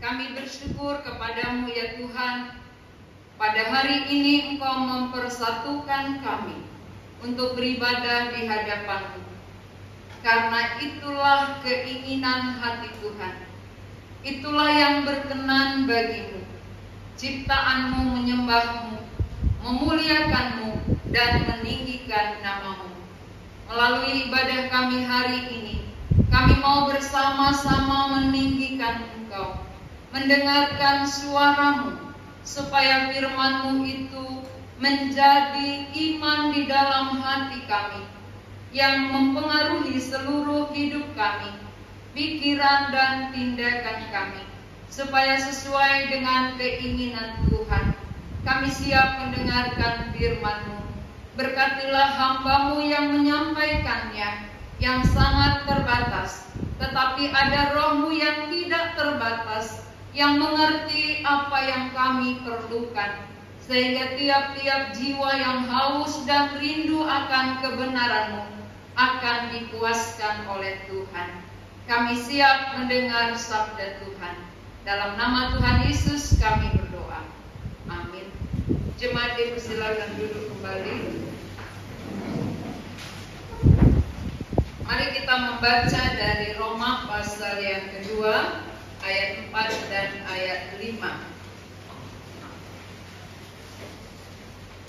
Kami bersyukur kepadamu ya Tuhan, pada hari ini Engkau mempersatukan kami untuk beribadah di hadapan-Mu. Karena itulah keinginan hati Tuhan. Itulah yang berkenan bagimu. Ciptaan-Mu menyembah-Mu, memuliakan-Mu, dan meninggikan nama-Mu. Melalui ibadah kami hari ini, kami mau bersama-sama meninggikan Engkau, mendengarkan suara-Mu, supaya firman-Mu itu menjadi iman di dalam hati kami, yang mempengaruhi seluruh hidup kami, pikiran dan tindakan kami, supaya sesuai dengan keinginan Tuhan. Kami siap mendengarkan firman-Mu. Berkatilah hamba-Mu yang menyampaikannya, yang sangat terbatas, tetapi ada Roh-Mu yang tidak terbatas, yang mengerti apa yang kami perlukan, sehingga tiap-tiap jiwa yang haus dan rindu akan kebenaran-Mu akan dipuaskan oleh Tuhan. Kami siap mendengar sabda Tuhan. Dalam nama Tuhan Yesus kami berdoa. Amin. Jemaat dipersilakan duduk kembali. Mari kita membaca dari Roma pasal yang kedua, ayat 4 dan ayat 5.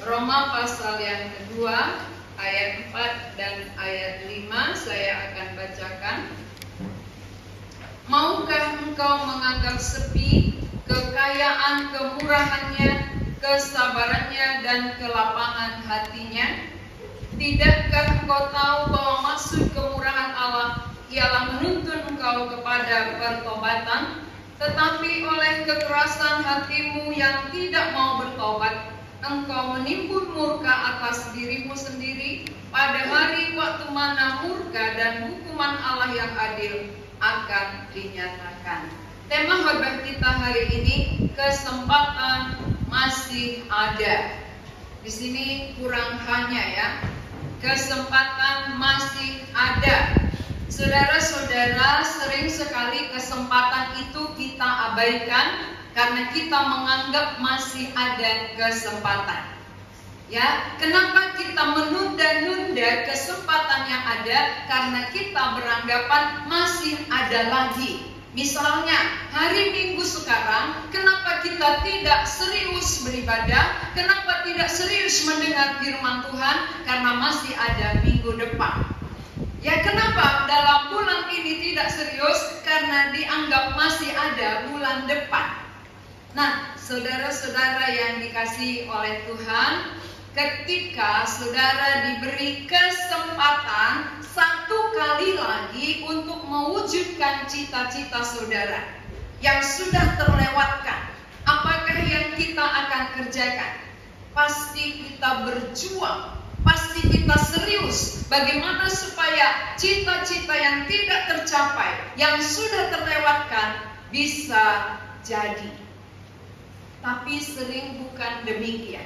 Roma pasal yang kedua, ayat 4 dan ayat 5 saya akan bacakan. Maukah engkau menganggap sepi kekayaan kemurahannya, kesabarannya, dan kelapangan hatinya? Tidakkah engkau tahu bahwa maksud kemurahan Allah ialah menuntun engkau kepada pertobatan? Tetapi oleh kekerasan hatimu yang tidak mau bertobat, engkau menimbun murka atas dirimu sendiri pada hari waktu mana murka dan hukuman Allah yang adil akan dinyatakan. Tema khotbah kita hari ini, kesempatan masih ada. Di sini kurang hanya ya, kesempatan masih ada. Saudara-saudara, sering sekali kesempatan itu kita abaikan karena kita menganggap masih ada kesempatan. Ya, kenapa kita menunda-nunda kesempatan yang ada? Karena kita beranggapan masih ada lagi. Misalnya, hari Minggu sekarang, kenapa kita tidak serius beribadah? Kenapa tidak serius mendengar firman Tuhan? Karena masih ada minggu depan. Ya, kenapa dalam bulan ini tidak serius? Karena dianggap masih ada bulan depan. Nah, saudara-saudara yang dikasihi oleh Tuhan, ketika saudara diberi kesempatan satu kali lagi untuk mewujudkan cita-cita saudara yang sudah terlewatkan, apakah yang kita akan kerjakan? Pasti kita berjuang, pasti kita serius bagaimana supaya cita-cita yang tidak tercapai, yang sudah terlewatkan, bisa jadi. Tapi sering bukan demikian.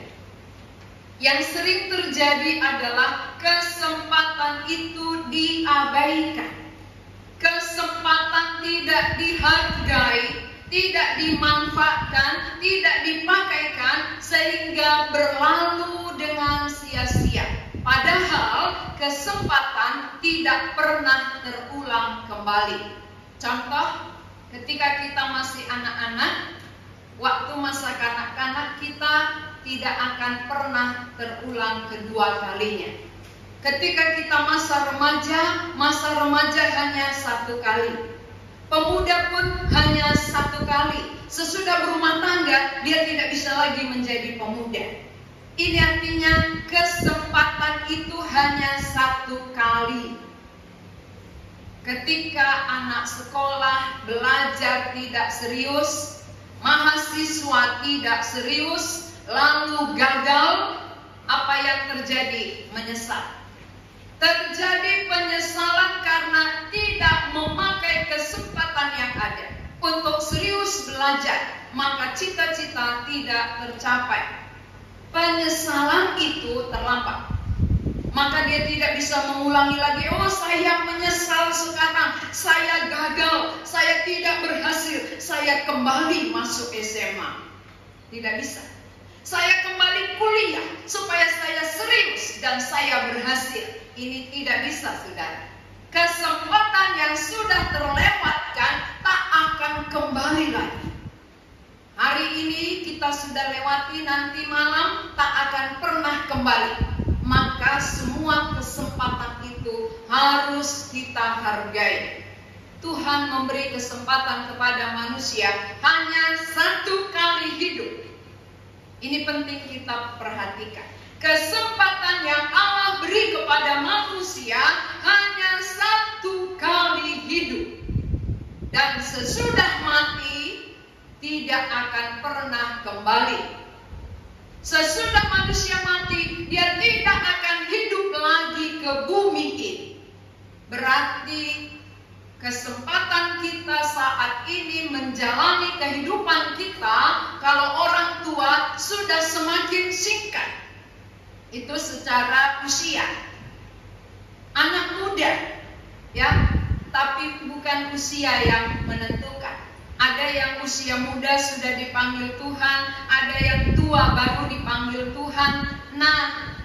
Yang sering terjadi adalah kesempatan itu diabaikan. Kesempatan tidak dihargai, tidak dimanfaatkan, tidak dipakaikan, sehingga berlalu dengan sia-sia. Padahal kesempatan tidak pernah terulang kembali. Contoh, ketika kita masih anak-anak, waktu masa kanak-kanak kita tidak akan pernah terulang kedua kalinya. Ketika kita masa remaja hanya satu kali. Pemuda pun hanya satu kali. Sesudah berumah tangga, dia tidak bisa lagi menjadi pemuda. Ini artinya kesempatan itu hanya satu kali. Ketika anak sekolah belajar tidak serius, mahasiswa tidak serius, lalu gagal, apa yang terjadi? Menyesal. Terjadi penyesalan karena tidak memakai kesempatan yang ada untuk serius belajar, maka cita-cita tidak tercapai. Penyesalan itu terlambat. Maka dia tidak bisa mengulangi lagi, oh saya menyesal sekarang, saya gagal, saya tidak berhasil, saya kembali masuk SMA. Tidak bisa. Saya kembali kuliah supaya saya serius dan saya berhasil. Ini tidak bisa, saudara. Kesempatan yang sudah terlewatkan tak akan kembali lagi. Hari ini kita sudah lewati, nanti malam tak akan pernah kembali. Maka semua kesempatan itu harus kita hargai. Tuhan memberi kesempatan kepada manusia hanya satu kali hidup. Ini penting kita perhatikan. Kesempatan yang Allah beri kepada manusia hanya satu kali hidup. Dan sesudah mati tidak akan pernah kembali. Sesudah manusia mati, dia tidak akan hidup lagi ke bumi ini. Berarti kesempatan kita saat ini menjalani kehidupan kita, kalau orang tua, sudah semakin singkat. Itu secara usia. Anak muda, ya, tapi bukan usia yang menentukan. Ada yang usia muda sudah dipanggil Tuhan, ada yang tua baru dipanggil Tuhan. Nah,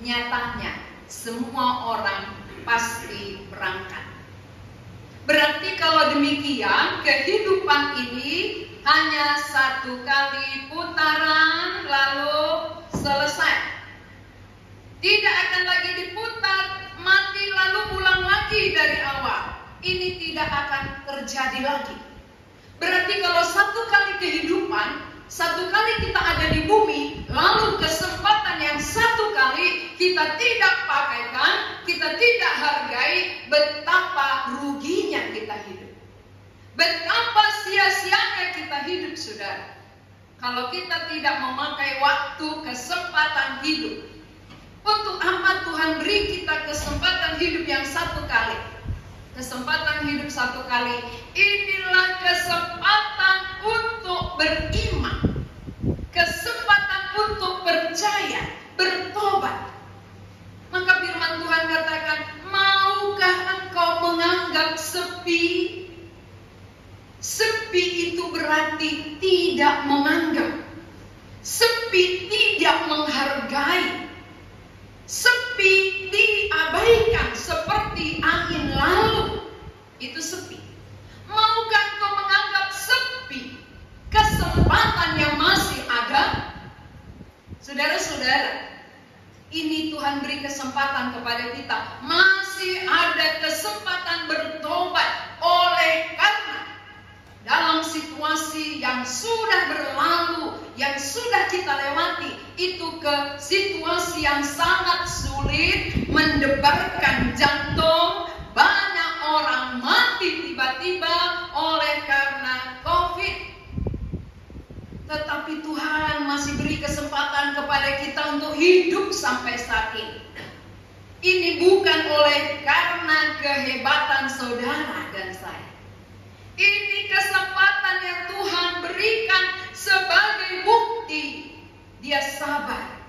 nyatanya semua orang pasti berangkat. Berarti kalau demikian, kehidupan ini hanya satu kali putaran lalu selesai. Tidak akan lagi diputar, mati lalu ulang lagi dari awal. Ini tidak akan terjadi lagi. Berarti kalau satu kali kehidupan, satu kali kita ada di bumi, lalu kesempatan yang satu kali kita tidak pakaikan, kita tidak hargai, betapa ruginya kita hidup. Betapa sia-sianya kita hidup, saudara. Kalau kita tidak memakai waktu, kesempatan hidup. Untuk apa Tuhan beri kita kesempatan hidup yang satu kali? Kesempatan hidup satu kali, inilah kesempatan untuk beriman, kesempatan untuk percaya, bertobat. Maka firman Tuhan katakan, maukah engkau menganggap sepi? Sepi itu berarti tidak menganggap. Sepi tidak menghargai. Sepi diabaikan seperti angin lalu. Itu sepi. Maukah engkau menganggap sepi kesempatan yang masih ada? Saudara-saudara, ini Tuhan beri kesempatan kepada kita. Masih ada kesempatan bertobat. Oleh karena dalam situasi yang sudah berlalu, yang sudah kita lewati, itu ke situasi yang sangat sulit, mendebarkan jantung, banyak orang mati tiba-tiba oleh karena COVID. Tetapi Tuhan masih beri kesempatan kepada kita untuk hidup sampai saat ini. Ini bukan oleh karena kehebatan saudara dan saya. Ini kesempatan yang Tuhan berikan sebagai bukti Dia sabar.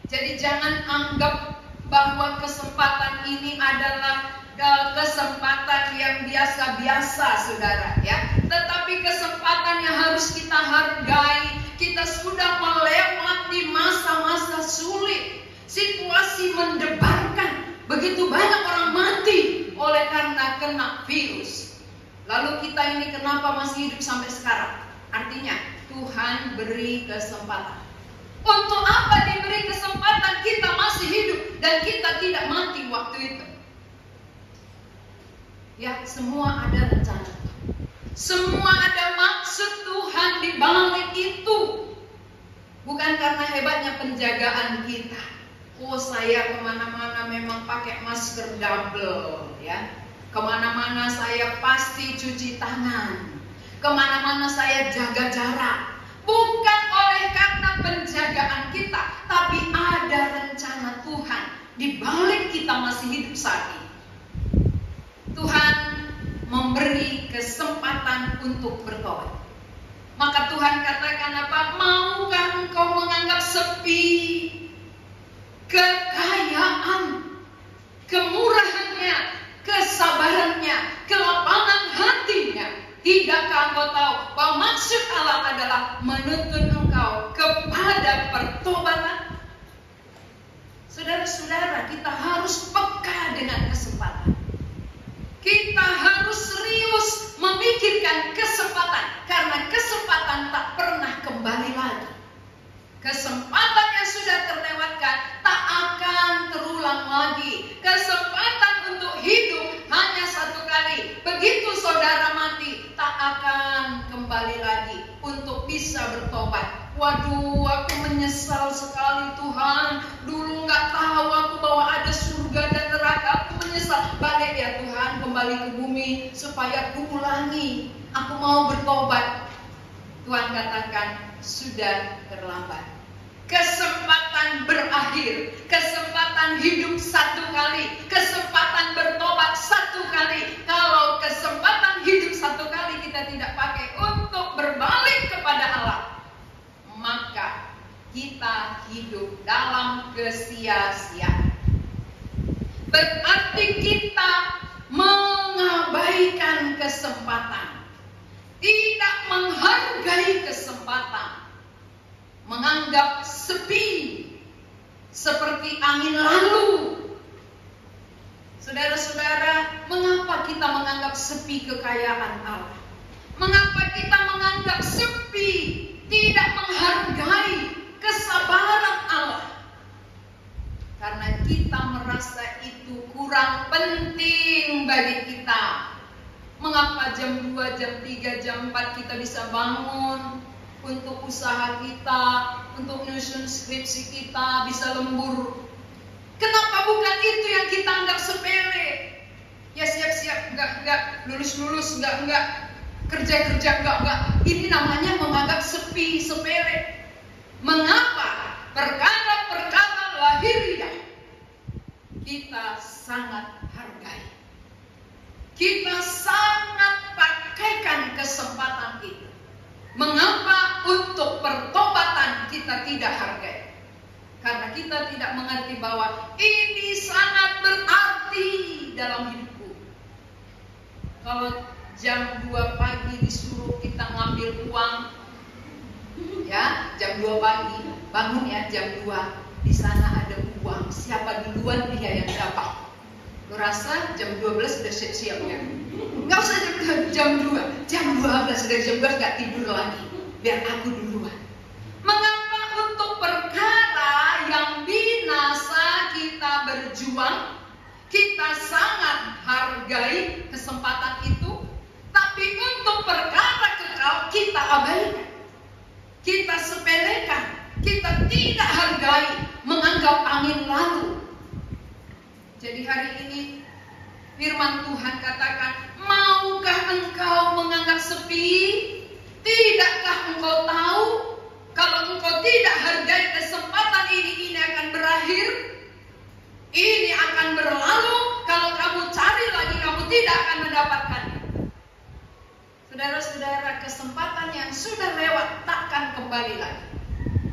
Jadi jangan anggap bahwa kesempatan ini adalah kesempatan yang biasa-biasa, saudara, ya. Tetapi kesempatan yang harus kita hargai. Kita sudah melewati masa-masa sulit, situasi mendebarkan. Begitu banyak orang mati oleh karena kena virus. Lalu kita ini kenapa masih hidup sampai sekarang? Artinya Tuhan beri kesempatan. Untuk apa diberi kesempatan kita masih hidup dan kita tidak mati waktu itu? Ya, semua ada rencana. Semua ada maksud Tuhan di balik itu. Bukan karena hebatnya penjagaan kita. Oh, saya kemana-mana memang pakai masker double, ya. Kemana-mana saya pasti cuci tangan. Kemana-mana saya jaga jarak. Bukan oleh karena penjagaan kita, tapi ada rencana Tuhan di balik kita masih hidup saat ini. Tuhan memberi kesempatan untuk bertobat. Maka Tuhan katakan apa? Maukah engkau menganggap sepi kekayaan, kemurahannya, kesabarannya, kelapangan hatinya, memikirkan kesempatan, karena kesempatan tak pernah kembali lagi. Kesempatan yang sudah terlewatkan tak akan terulang lagi. Kesempatan untuk hidup hanya satu kali. Begitu saudara mati, tak akan kembali lagi untuk bisa bertobat. Waduh, aku menyesal sekali Tuhan. Dulu nggak tahu aku bahwa ada surga dan neraka. Aku menyesal. Balik ya Tuhan, kembali ke bumi supaya aku ulangi. Aku mau bertobat. Tuhan katakan, sudah terlambat. Kesempatan berakhir, kesempatan hidup satu kali, kesempatan bertobat satu kali. Kalau kesempatan hidup satu kali kita tidak pakai untuk berbalik kepada Allah, maka kita hidup dalam kesia-siaan. Berarti kita mengabaikan kesempatan, tidak menghargai kesempatan, menganggap sepi seperti angin lalu. Saudara-saudara, mengapa kita menganggap sepi kekayaan Allah? Mengapa kita menganggap sepi, tidak menghargai kesabaran Allah? Karena kita merasa itu kurang penting bagi kita. Mengapa jam 2, jam 3, jam 4 kita bisa bangun untuk usaha kita, untuk nyusun skripsi kita, bisa lembur. Kenapa bukan itu yang kita anggap sepele? Ya siap-siap, enggak, lulus-lulus, enggak, kerja-kerja, enggak. Ini namanya menganggap sepi, sepele. Mengapa? Perkara-perkara lahiriah kita sangat hargai. Kita sangat pakaikan kesempatan itu. Mengapa untuk pertobatan kita tidak hargai? Karena kita tidak mengerti bahwa ini sangat berarti dalam hidupku. Kalau jam 2 pagi disuruh kita ngambil uang, ya jam 2 pagi, bangun ya jam 2, di sana ada uang, siapa duluan dia yang dapat. Lo rasa jam 12 sudah siap-siap ya? Nggak usah jam 2, jam 12 dari jam 12 nggak tidur lagi, biar aku duluan. Mengapa untuk perkara yang binasa kita berjuang, kita sangat hargai kesempatan itu, tapi untuk perkara kekal kita abaikan, kita sepelekan, kita tidak hargai, menganggap angin lalu. Jadi hari ini firman Tuhan katakan, maukah engkau menganggap sepi? Tidakkah engkau tahu kalau engkau tidak hargai kesempatan ini akan berakhir? Ini akan berlalu. Kalau kamu cari lagi, kamu tidak akan mendapatkannya. Saudara-saudara, kesempatan yang sudah lewat takkan kembali lagi.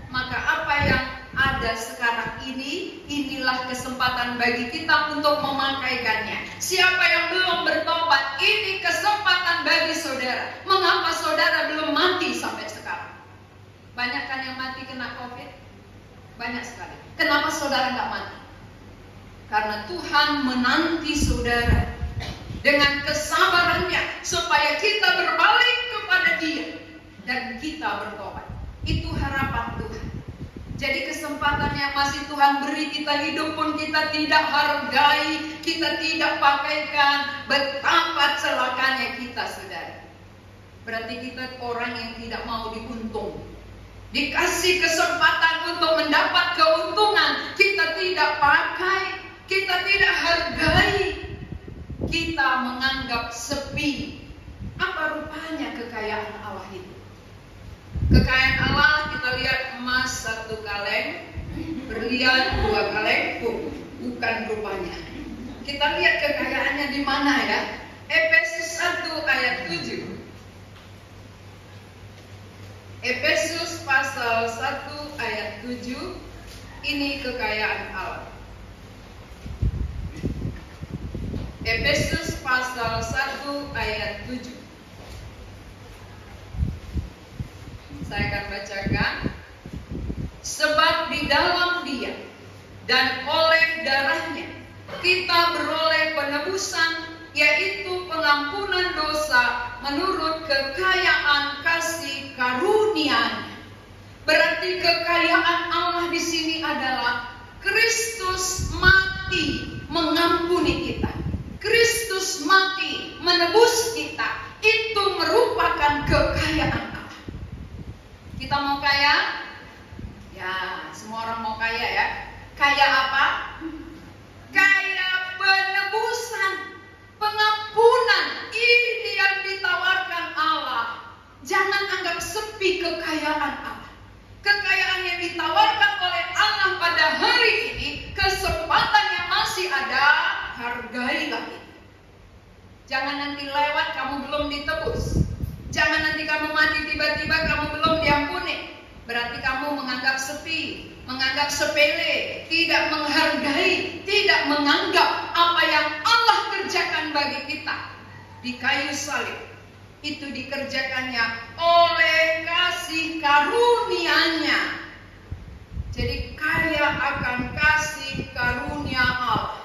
Maka apa yang ada sekarang ini, inilah kesempatan bagi kita untuk memakaikannya. Siapa yang belum bertobat, ini kesempatan bagi saudara. Mengapa saudara belum mati sampai sekarang? Banyak kan yang mati kena COVID? Banyak sekali. Kenapa saudara nggak mati? Karena Tuhan menanti saudara dengan kesabarannya supaya kita berbalik kepada Dia dan kita bertobat. Itu harapan Tuhan. Jadi kesempatan yang masih Tuhan beri kita hidup pun kita tidak hargai, kita tidak pakaikan. Betapa celakanya kita, saudara. Berarti kita orang yang tidak mau diuntung. Dikasih kesempatan untuk mendapat keuntungan, kita tidak pakai, kita tidak hargai. Kita menganggap sepi. Apa rupanya kekayaan Allah itu? Kekayaan Allah kita lihat emas 1 kaleng, berlian 2 kaleng, bukan rupanya. Kita lihat kekayaannya di mana ya? Efesus 1 ayat 7. Efesus pasal 1 ayat 7. Ini kekayaan Allah. Efesus pasal 1 ayat 7. Saya akan bacakan. Sebab di dalam Dia dan oleh darahnya kita beroleh penebusan, yaitu pengampunan dosa dosa menurut kekayaan kasih karunia-Nya. Berarti kekayaan Allah di sini adalah Kristus mati mengampuni kita. Kristus mati menebus kita. Itu merupakan kekayaan Allah. Kita mau kaya? Ya, semua orang mau kaya ya. Kaya apa? Kaya penebusan, pengampunan. Ini yang ditawarkan Allah. Jangan anggap sepi kekayaan Allah. Kekayaan yang ditawarkan oleh Allah pada hari ini, kesempatan yang masih ada, hargailah itu. Jangan nanti lewat kamu belum ditebus. Jangan nanti kamu mati tiba-tiba kamu belum diampuni. Berarti kamu menganggap sepi, menganggap sepele, tidak menghargai, tidak menganggap apa yang Allah kerjakan bagi kita di kayu salib. Itu dikerjakannya oleh kasih karunia-Nya. Jadi kaya akan kasih karunia Allah,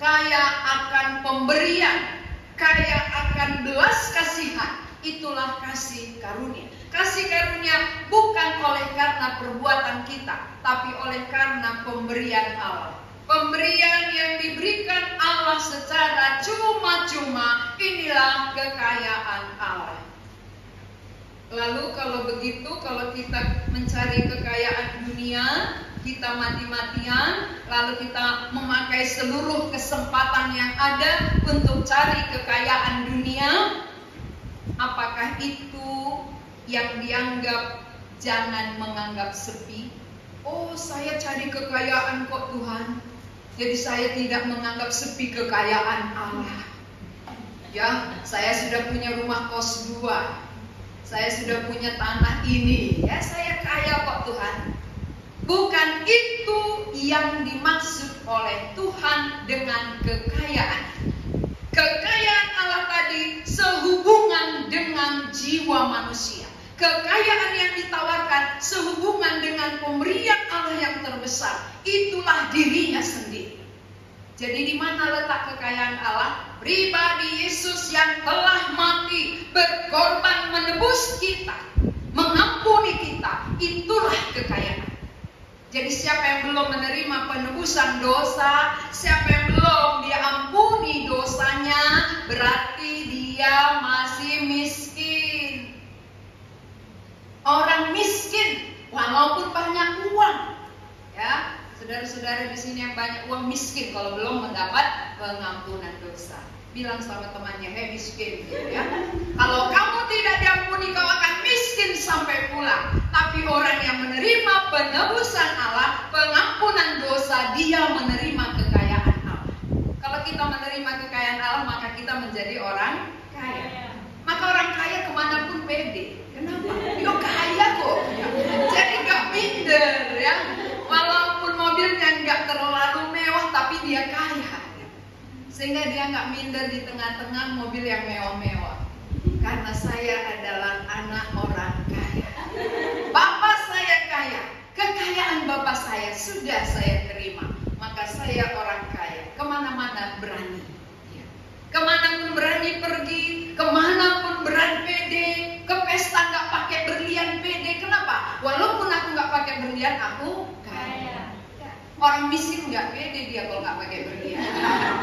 kaya akan pemberian, kaya akan belas kasihan. Itulah kasih karunia. Kasih karunia bukan oleh karena perbuatan kita, tapi oleh karena pemberian Allah. Pemberian yang diberikan Allah secara cuma-cuma, inilah kekayaan Allah. Lalu kalau begitu, kalau kita mencari kekayaan dunia, kita mati-matian, lalu kita memakai seluruh kesempatan yang ada untuk cari kekayaan dunia, apakah itu yang dianggap jangan menganggap sepi? Oh, saya cari kekayaan kok Tuhan, jadi saya tidak menganggap sepi kekayaan Allah. Ya, saya sudah punya rumah kos 2, saya sudah punya tanah ini, ya saya kaya kok Tuhan. Bukan itu yang dimaksud oleh Tuhan dengan kekayaan. Kekayaan Allah tadi sehubungan dengan jiwa manusia. Kekayaan yang ditawarkan sehubungan dengan pemberian Allah yang terbesar. Itulah dirinya sendiri. Jadi di mana letak kekayaan Allah? Pribadi Yesus yang telah mati, berkorban menebus kita, mengampuni kita. Itulah kekayaan. Jadi siapa yang belum menerima penebusan dosa, siapa yang belum diampuni dosanya, berarti dia masih miskin. Orang miskin walaupun banyak uang, ya saudara-saudara di sini yang banyak uang miskin kalau belum mendapat pengampunan dosa. Bilang sama temannya, hei miskin, gitu ya. Kalau kamu tidak diampuni, kau akan miskin sampai pulang. Tapi orang yang menerima penebusan Allah, pengampunan dosa, dia menerima kekayaan Allah. Kalau kita menerima kekayaan Allah, maka kita menjadi orang kaya. Maka orang kaya kemanapun pede. Kenapa? Dia kaya kok. Jadi gak minder ya. Walaupun mobilnya gak terlalu mewah, tapi dia kaya. Sehingga dia gak minder di tengah-tengah mobil yang mewah-mewah. Karena saya adalah anak orang kaya. Bapak saya kaya. Kekayaan bapak saya sudah saya terima. Maka saya orang kaya. Kemana-mana berani. Kemanapun berani pergi, kemanapun berani pede, ke pesta nggak pakai berlian pede. Kenapa? Walaupun aku nggak pakai berlian, aku kaya. Orang miskin nggak pede dia kalau nggak pakai berlian.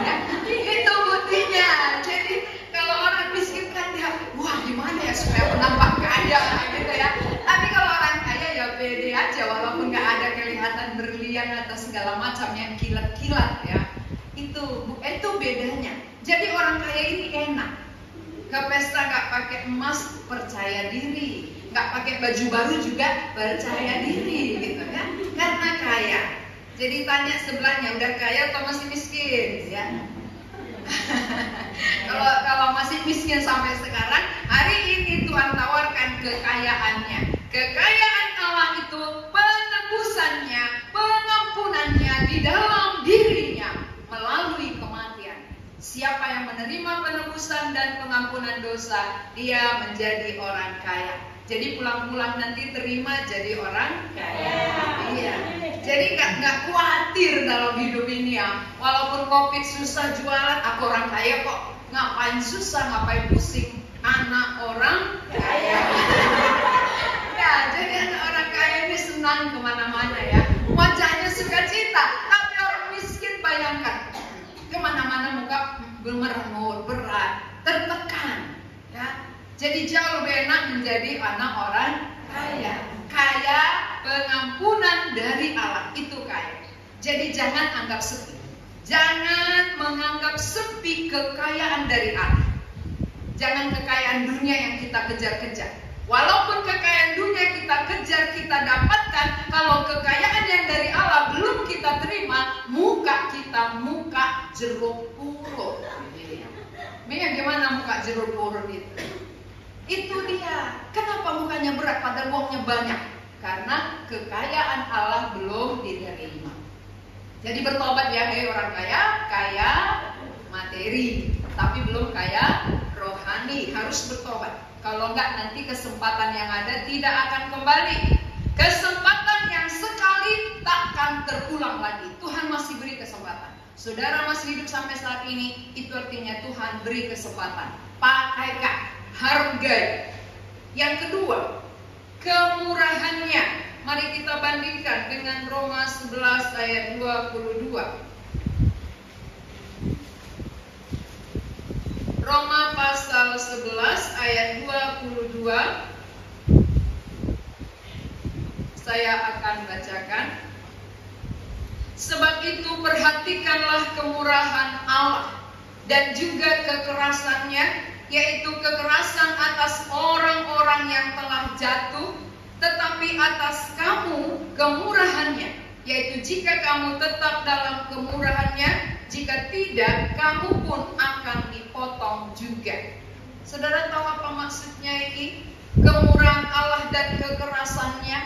Ya, itu buktinya. Jadi kalau orang miskin kan dia, wah gimana ya supaya menambah kaya gitu ya. Tapi kalau orang kaya ya pede aja, walaupun nggak ada kelihatan berlian atau segala macam yang kilat-kilat ya. Itu bedanya. Jadi orang kaya ini enak. Ke pesta nggak pakai emas, percaya diri. Nggak pakai baju baru juga percaya diri, gitu kan? Karena kaya. Jadi tanya sebelahnya, udah kaya atau masih miskin? Ya. Kalau masih miskin sampai sekarang, hari ini Tuhan tawarkan kekayaannya. Kekayaan Allah itu penebusannya, pengampunannya di dalam dirinya melalui kematian. Siapa yang menerima penebusan dan pengampunan dosa, dia menjadi orang kaya. Jadi pulang-pulang nanti terima jadi orang kaya. Iya. Jadi nggak khawatir dalam hidup ini ya. Walaupun Covid susah jualan, aku orang kaya kok. Ngapain susah, ngapain pusing? Anak orang kaya. Ya, jadi anak orang kaya ini senang kemana-mana ya. Wajahnya sukacita. Tapi orang miskin bayangkan, kemana-mana muka gemerengut, berat, tertekan. Ya, jadi jauh lebih enak menjadi anak orang kaya. Kaya pengampunan dari Allah, itu kaya. Jadi jangan anggap sepi. Jangan menganggap sepi kekayaan dari Allah. Jangan kekayaan dunia yang kita kejar-kejar. Walaupun kekayaan dunia kita kejar, kita dapatkan, kalau kekayaan yang dari Allah belum kita terima, muka kita muka jeruk purut. Gimana muka jeruk purut itu? Itu dia. Kenapa mukanya berat padahal uangnya banyak? Karena kekayaan Allah belum diterima. Jadi bertobat ya, hei orang kaya, kaya materi, tapi belum kaya rohani, harus bertobat. Kalau enggak nanti kesempatan yang ada tidak akan kembali. Kesempatan yang sekali takkan terulang lagi. Tuhan masih beri kesempatan. Saudara masih hidup sampai saat ini, itu artinya Tuhan beri kesempatan. Pakaikan, hargai. Yang kedua, kemurahannya. Mari kita bandingkan dengan Roma 11 ayat 22. Roma pasal 11 ayat 22. Saya akan bacakan. Sebab itu perhatikanlah kemurahan Allah dan juga kekerasannya, yaitu kekerasan atas orang-orang yang telah jatuh, tetapi atas kamu kemurahannya, yaitu jika kamu tetap dalam kemurahannya, jika tidak kamu pun akan dipotong juga. Saudara tahu apa maksudnya ini? Kemurahan Allah dan kekerasannya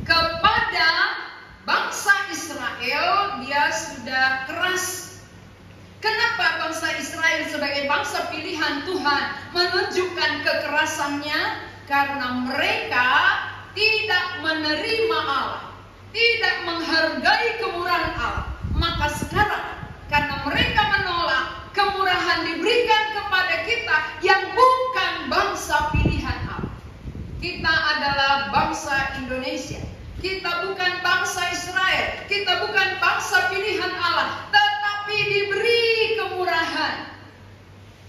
kepada bangsa Israel, dia sudah keras. Kenapa bangsa Israel sebagai bangsa pilihan Tuhan menunjukkan kekerasannya? Karena mereka tidak menerima Allah, tidak menghargai kemurahan Allah. Maka sekarang karena mereka menolak, kemurahan diberikan kepada kita yang bukan bangsa pilihan Allah. Kita adalah bangsa Indonesia. Kita bukan bangsa Israel. Kita bukan bangsa pilihan Allah, tetapi diberi kemurahan.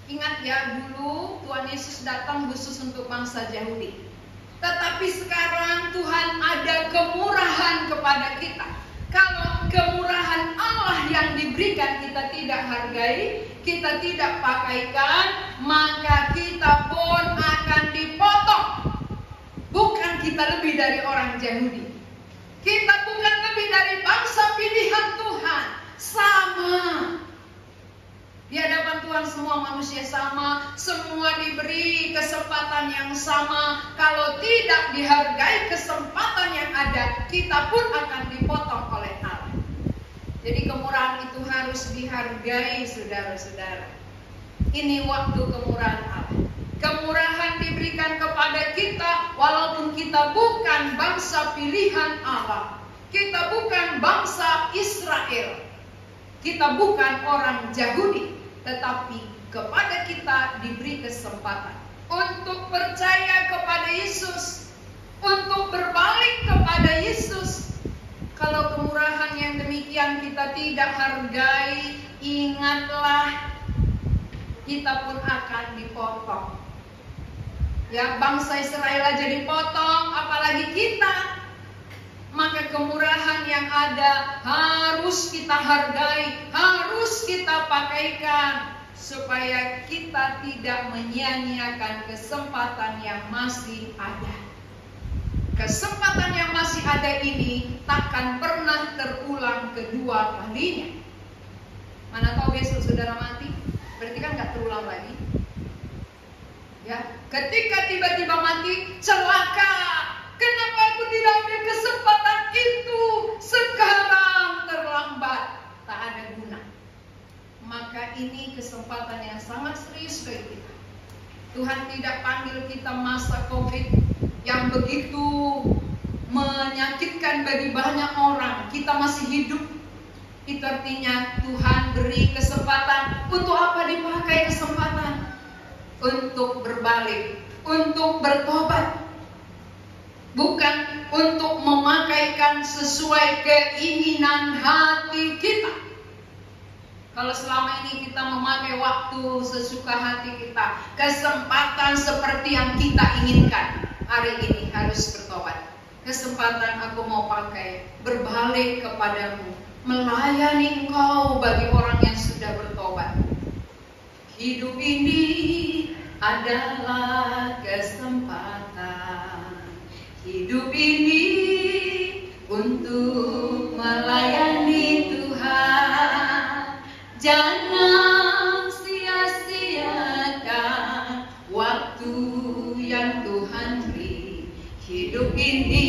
Ingat ya, dulu Tuhan Yesus datang khusus untuk bangsa Yahudi. Tetapi sekarang Tuhan ada kemurahan kepada kita. Kalau kemurahan Allah yang diberikan kita tidak hargai, kita tidak pakaikan, maka kita pun akan dipotong. Bukan kita lebih dari orang Yahudi. Kita bukan lebih dari bangsa pilihan Tuhan. Sama. Di hadapan Tuhan semua manusia sama, semua diberi kesempatan yang sama. Kalau tidak dihargai kesempatan yang ada, kita pun akan dipotong oleh Allah. Jadi kemurahan itu harus dihargai, saudara-saudara. Ini waktu kemurahan Allah. Kemurahan diberikan kepada kita walaupun kita bukan bangsa pilihan Allah. Kita bukan bangsa Israel. Kita bukan orang Yahudi. Tetapi kepada kita diberi kesempatan untuk percaya kepada Yesus, untuk berbalik kepada Yesus. Kalau kemurahan yang demikian kita tidak hargai, ingatlah kita pun akan dipotong. Ya, bangsa Israel aja dipotong, apalagi kita. Maka kemurahan yang ada harus kita hargai, harus kita pakaikan, supaya kita tidak menyia-nyiakan kesempatan yang masih ada. Kesempatan yang masih ada ini takkan pernah terulang kedua kalinya. Mana tahu besok saudara mati, berarti kan gak terulang lagi. Ya, ketika tiba-tiba mati, celaka. Kenapa aku tidak ambil kesempatan itu? Sekarang terlambat, tak ada guna. Maka ini kesempatan yang sangat serius bagi kita. Tuhan tidak panggil kita masa COVID yang begitu menyakitkan bagi banyak orang. Kita masih hidup. Itu artinya Tuhan beri kesempatan. Untuk apa dipakai kesempatan? Untuk berbalik, untuk bertobat. Bukan untuk memakaikan sesuai keinginan hati kita. Kalau selama ini kita memakai waktu sesuka hati kita, kesempatan seperti yang kita inginkan, hari ini harus bertobat. Kesempatan aku mau pakai berbalik kepadamu, melayani engkau bagi orang yang sudah bertobat. Hidup ini adalah kesempatan. Hidup ini untuk melayani Tuhan. Jangan sia-siakan waktu yang Tuhan beri. Hidup ini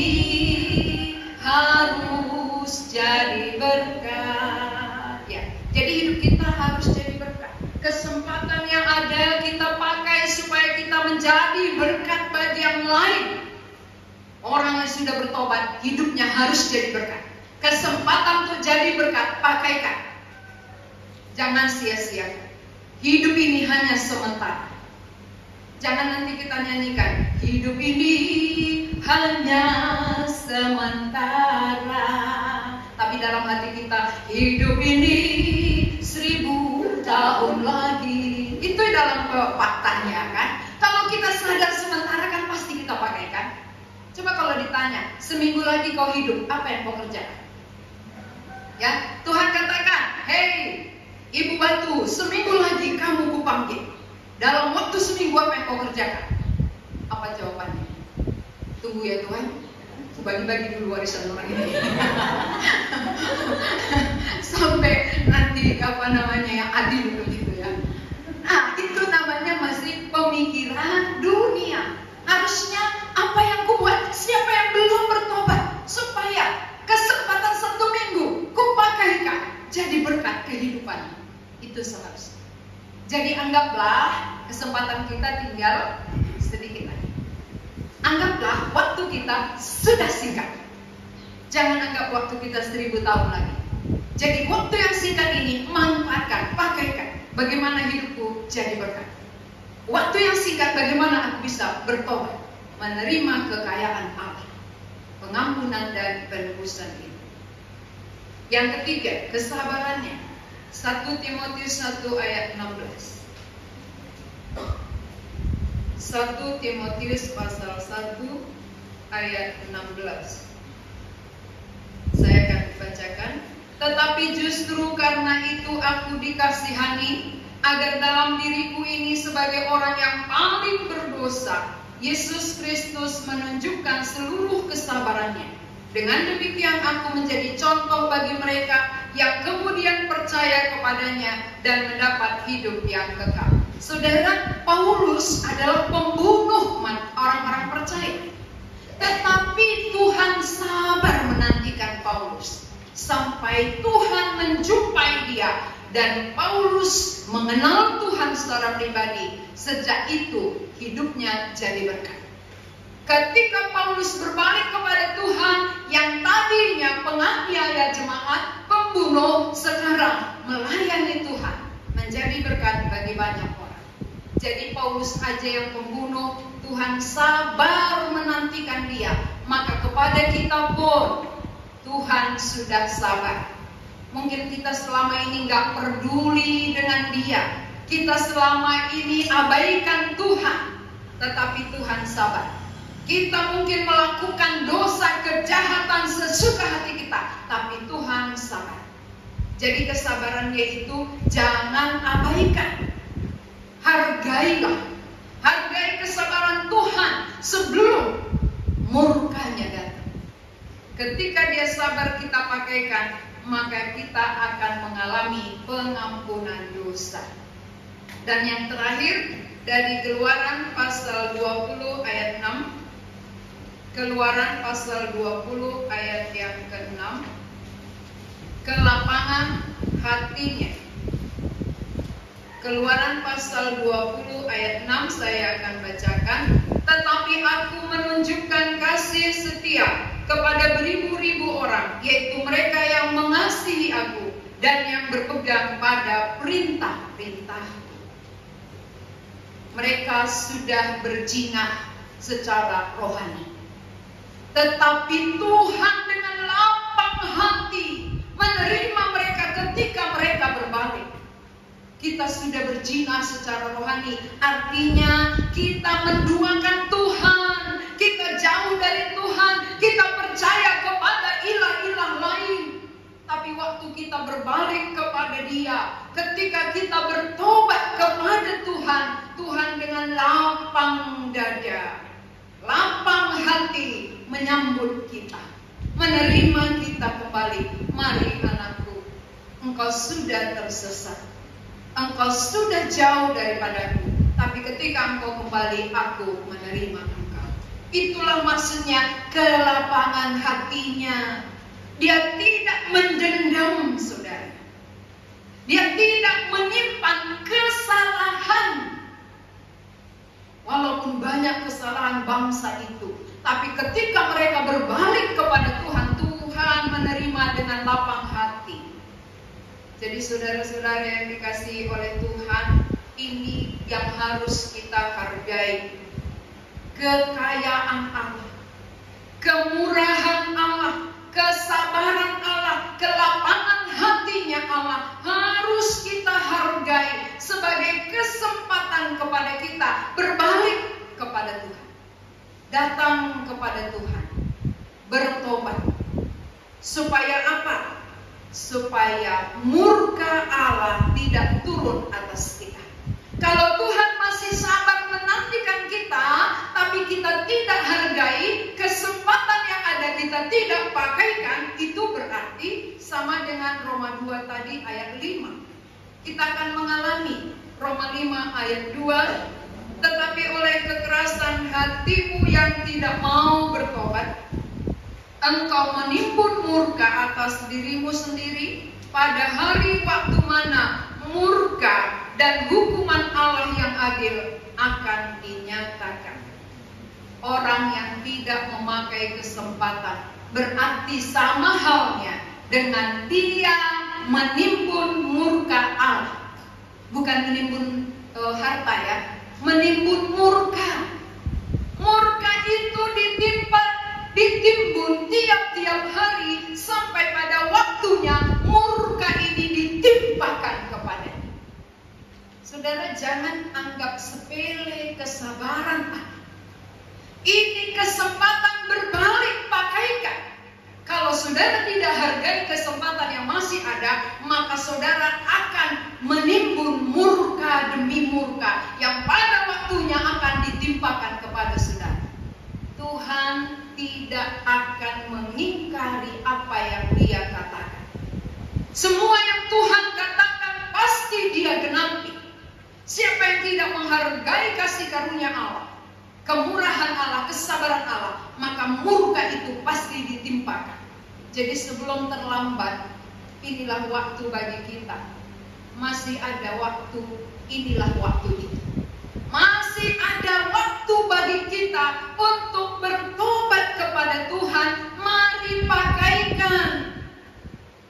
harus jadi berkat. Ya, jadi hidup kita harus jadi berkat. Kesempatan yang ada kita pakai supaya kita menjadi berkat bagi yang lain. Orang yang sudah bertobat, hidupnya harus jadi berkat. Kesempatan untuk jadi berkat, pakaikan. Jangan sia-siakan. Hidup ini hanya sementara. Jangan nanti kita nyanyikan, hidup ini hanya sementara. Tapi dalam hati kita, hidup ini 1000 tahun lagi. Itu dalam faktanya kan. Kalau kita sadar sementara kan pasti kita pakaikan. Coba kalau ditanya, seminggu lagi kau hidup, apa yang kau kerjakan? Ya, Tuhan katakan, hei, ibu batu, seminggu lagi kamu kupanggil. Dalam waktu seminggu apa yang kau kerjakan? Apa jawabannya? Tunggu ya Tuhan, aku bagi-bagi dulu warisan orang ini. Sampai nanti yang adil begitu ya. Nah, itu namanya masih pemikiran dunia. Harusnya apa yang kubuat, siapa yang belum bertobat, supaya kesempatan 1 minggu kupakaikan jadi berkat kehidupan. Itu seharusnya. Jadi anggaplah kesempatan kita tinggal sedikit lagi. Anggaplah waktu kita sudah singkat. Jangan anggap waktu kita 1000 tahun lagi. Jadi waktu yang singkat ini manfaatkan, pakaikan. Bagaimana hidupku jadi berkat. Waktu yang singkat bagaimana aku bisa bertobat, menerima kekayaan Allah, pengampunan dan penebusan ini. Yang ketiga, kesabarannya. 1 Timotius 1 ayat 16. 1 Timotius pasal 1 ayat 16. Saya akan bacakan. Tetapi justru karena itu aku dikasihani, agar dalam diriku ini sebagai orang yang paling berdosa, Yesus Kristus menunjukkan seluruh kesabarannya. Dengan demikian aku menjadi contoh bagi mereka yang kemudian percaya kepadanya dan mendapat hidup yang kekal. Saudara, Paulus adalah pembunuh orang-orang percaya. Tetapi Tuhan sabar menantikan Paulus sampai Tuhan menjumpai dia. Dan Paulus mengenal Tuhan secara pribadi. Sejak itu hidupnya jadi berkat. Ketika Paulus berbalik kepada Tuhan, yang tadinya penganiaya jemaat, pembunuh, sekarang melayani Tuhan, menjadi berkat bagi banyak orang. Jadi Paulus aja yang pembunuh, Tuhan sabar menantikan dia. Maka kepada kita pun Tuhan sudah sabar. Mungkin kita selama ini gak peduli dengan dia. Kita selama ini abaikan Tuhan. Tetapi Tuhan sabar. Kita mungkin melakukan dosa kejahatan sesuka hati kita. Tapi Tuhan sabar. Jadi kesabarannya itu jangan abaikan. Hargailah. Hargai kesabaran Tuhan sebelum murkanya datang. Ketika dia sabar kita pakaikan, maka kita akan mengalami pengampunan dosa. Dan yang terakhir dari Keluaran pasal 20 ayat 6. Keluaran pasal 20 ayat yang ke-6. Kelapangan hatinya. Keluaran pasal 20 ayat 6 saya akan bacakan. Tetapi aku menunjukkan kasih setia kepada beribu-ribu orang, yaitu mereka yang mengasihi aku dan yang berpegang pada perintah-perintah. Mereka sudah berjinah secara rohani, tetapi Tuhan dengan lapang hati menerima mereka ketika mereka berbalik. Kita sudah berjinah secara rohani, artinya kita menduakan Tuhan, kita jauh dari Tuhan, kita percaya kepada ilah-ilah lain. Tapi waktu kita berbalik kepada Dia, ketika kita bertobat kepada Tuhan, Tuhan dengan lapang dada, lapang hati menyambut kita, menerima kita kembali. Mari anakku, engkau sudah tersesat, engkau sudah jauh daripadaku, tapi ketika engkau kembali, aku menerima engkau. Itulah maksudnya kelapangan hatinya. Dia tidak mendendam, saudara. Dia tidak menyimpan kesalahan. Walaupun banyak kesalahan bangsa itu, tapi ketika mereka berbalik kepada Tuhan, Tuhan menerima dengan lapang hati. Jadi saudara-saudara yang dikasihi oleh Tuhan, ini yang harus kita hargai. Kekayaan Allah, kemurahan Allah, kesabaran Allah, kelapangan hatinya Allah harus kita hargai sebagai kesempatan kepada kita berbalik kepada Tuhan, datang kepada Tuhan, bertobat. Supaya apa? Supaya murka Allah tidak turun atas kita. Kalau Tuhan masih sabar menantikan kita, tapi kita tidak hargai kesempatan yang ada, kita tidak pakaikan, itu berarti sama dengan Roma 2 tadi ayat 5. Kita akan mengalami Roma 5 ayat 2, tetapi oleh kekerasan hatimu yang tidak mau bertobat, engkau menimbun murka atas dirimu sendiri pada hari waktu mana murka dan hukuman Allah yang adil akan dinyatakan. Orang yang tidak memakai kesempatan berarti sama halnya dengan dia menimbun murka Allah. Bukan menimbun harta ya, menimbun murka. Murka itu ditimbun tiap-tiap hari sampai pada waktunya murka ini ditimpakan kepadanya. Saudara, jangan anggap sepele kesabaran Allah. Ini kesempatan berbalik, pakaikan. Kalau saudara tidak hargai kesempatan yang masih ada, maka saudara akan menimbun murka demi murka yang pada waktunya akan ditimpakan kepada saudara. Tuhan tidak akan mengingkari apa yang Dia katakan. Semua yang Tuhan katakan pasti Dia genapi. Siapa yang tidak menghargai kasih karunia Allah, kemurahan Allah, kesabaran Allah, maka murka itu pasti ditimpakan. Jadi sebelum terlambat, inilah waktu bagi kita. Masih ada waktu, inilah waktu itu. Masih ada waktu bagi kita untuk bertobat kepada Tuhan. Mari pakaikan.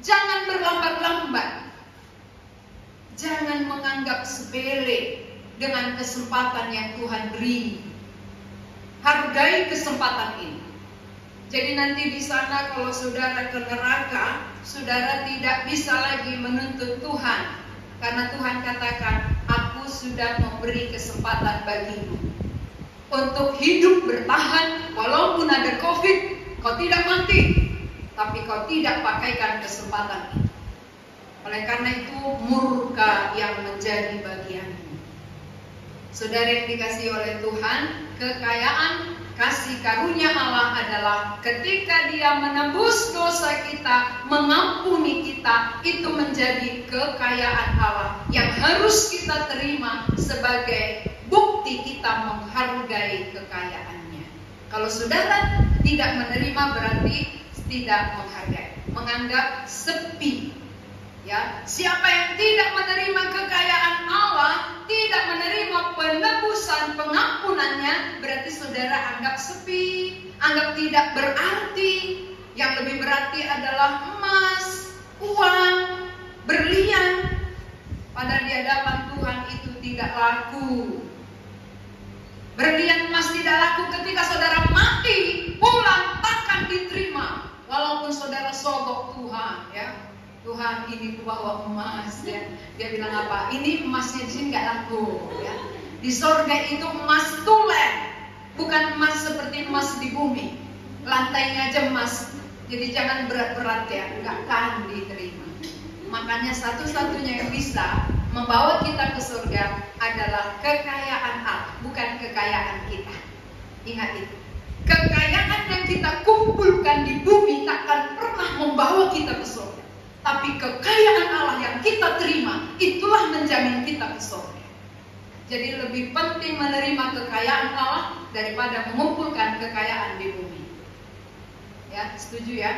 Jangan berlambat-lambat. Jangan menganggap sepele dengan kesempatan yang Tuhan beri. Hargai kesempatan ini. Jadi nanti di sana kalau saudara ke neraka, saudara tidak bisa lagi menuntut Tuhan. Karena Tuhan katakan, aku sudah memberi kesempatan bagimu untuk hidup bertahan walaupun ada COVID, kau tidak mati, tapi kau tidak pakaikan kesempatan ini. Oleh karena itu murka yang menjadi bagianmu. Saudara yang dikasihi oleh Tuhan, kekayaan kasih karunia Allah adalah ketika Dia menebus dosa kita, mengampuni kita, itu menjadi kekayaan Allah yang harus kita terima sebagai bukti kita menghargai kekayaannya. Kalau saudara tidak menerima berarti tidak menghargai, menganggap sepi. Ya, siapa yang tidak menerima kekayaan Allah, tidak menerima penebusan pengampunannya, berarti saudara anggap sepi, anggap tidak berarti. Yang lebih berarti adalah emas, uang, Berlian pada di hadapan Tuhan itu tidak laku. Berlian emas tidak laku ketika saudara mati, pulang takkan diterima. Walaupun saudara sogok Tuhan, ya. Tuhan, ini bawa emas, ya. Dia bilang apa? Ini emasnya di sini nggak laku, ya. Di sorga itu emas tulen, bukan emas seperti emas di bumi. Lantainya aja emas. Jadi jangan berat-berat, ya, nggak akan diterima. Makanya satu-satunya yang bisa membawa kita ke surga adalah kekayaan Allah, bukan kekayaan kita. Ingat itu. Kekayaan yang kita kumpulkan di bumi takkan pernah membawa kita ke surga. Tapi kekayaan Allah yang kita terima, itulah menjamin kita ke surga. Jadi lebih penting menerima kekayaan Allah daripada mengumpulkan kekayaan di bumi. Ya, setuju ya?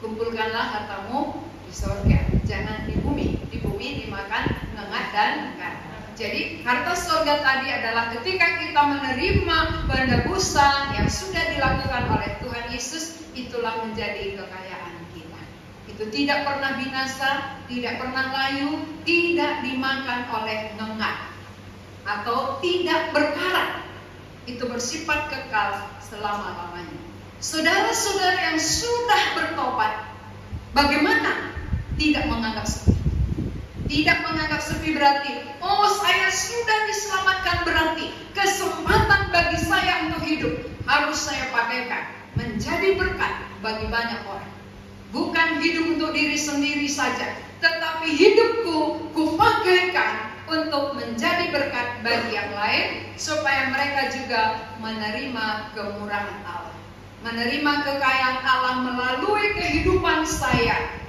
Kumpulkanlah hartamu di surga, jangan di bumi. Di bumi dimakan nengat dan nekat. Jadi harta surga tadi adalah ketika kita menerima penebusan yang sudah dilakukan oleh Tuhan Yesus, itulah menjadi kekayaan kita. Itu tidak pernah binasa, tidak pernah layu, tidak dimakan oleh nengat atau tidak berkarat. Itu bersifat kekal selama-lamanya. Saudara-saudara yang sudah bertobat, bagaimana? Tidak menganggap sepi. Tidak menganggap sepi berarti, oh saya sudah diselamatkan, berarti kesempatan bagi saya untuk hidup harus saya pakaikan menjadi berkat bagi banyak orang. Bukan hidup untuk diri sendiri saja, tetapi hidupku kupakaikan untuk menjadi berkat bagi yang lain, supaya mereka juga menerima kemurahan Allah, menerima kekayaan Allah melalui kehidupan saya.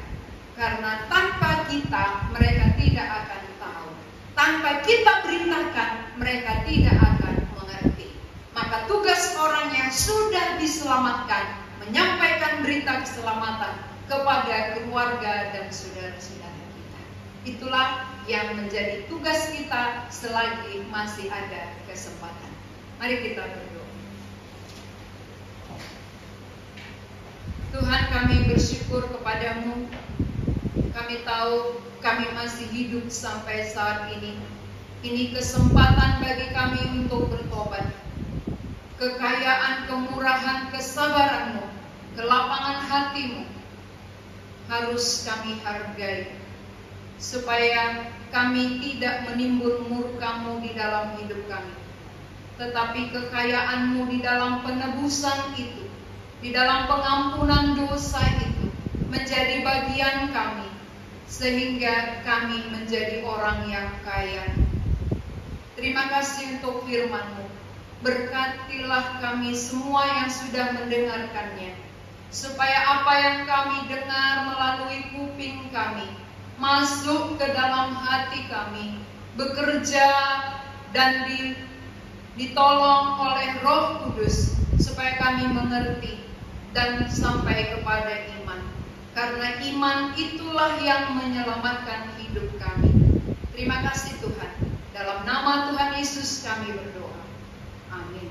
Karena tanpa kita, mereka tidak akan tahu. Tanpa kita beritakan, mereka tidak akan mengerti. Maka tugas orang yang sudah diselamatkan, menyampaikan berita keselamatan kepada keluarga dan saudara-saudara kita. Itulah yang menjadi tugas kita selagi masih ada kesempatan. Mari kita berdoa. Tuhan, kami bersyukur kepadamu. Kami tahu kami masih hidup sampai saat ini. Ini kesempatan bagi kami untuk bertobat. Kekayaan, kemurahan, kesabaranmu, kelapangan hatimu harus kami hargai, supaya kami tidak menimbul murka-Mu di dalam hidup kami. Tetapi kekayaan-Mu di dalam penebusan itu, di dalam pengampunan dosa itu, menjadi bagian kami, sehingga kami menjadi orang yang kaya. Terima kasih untuk firman-Mu. Berkatilah kami semua yang sudah mendengarkannya, supaya apa yang kami dengar melalui kuping kami masuk ke dalam hati kami, bekerja dan ditolong oleh Roh Kudus, supaya kami mengerti dan sampai kepada iman. Karena iman itulah yang menyelamatkan hidup kami. Terima kasih Tuhan. Dalam nama Tuhan Yesus kami berdoa. Amin.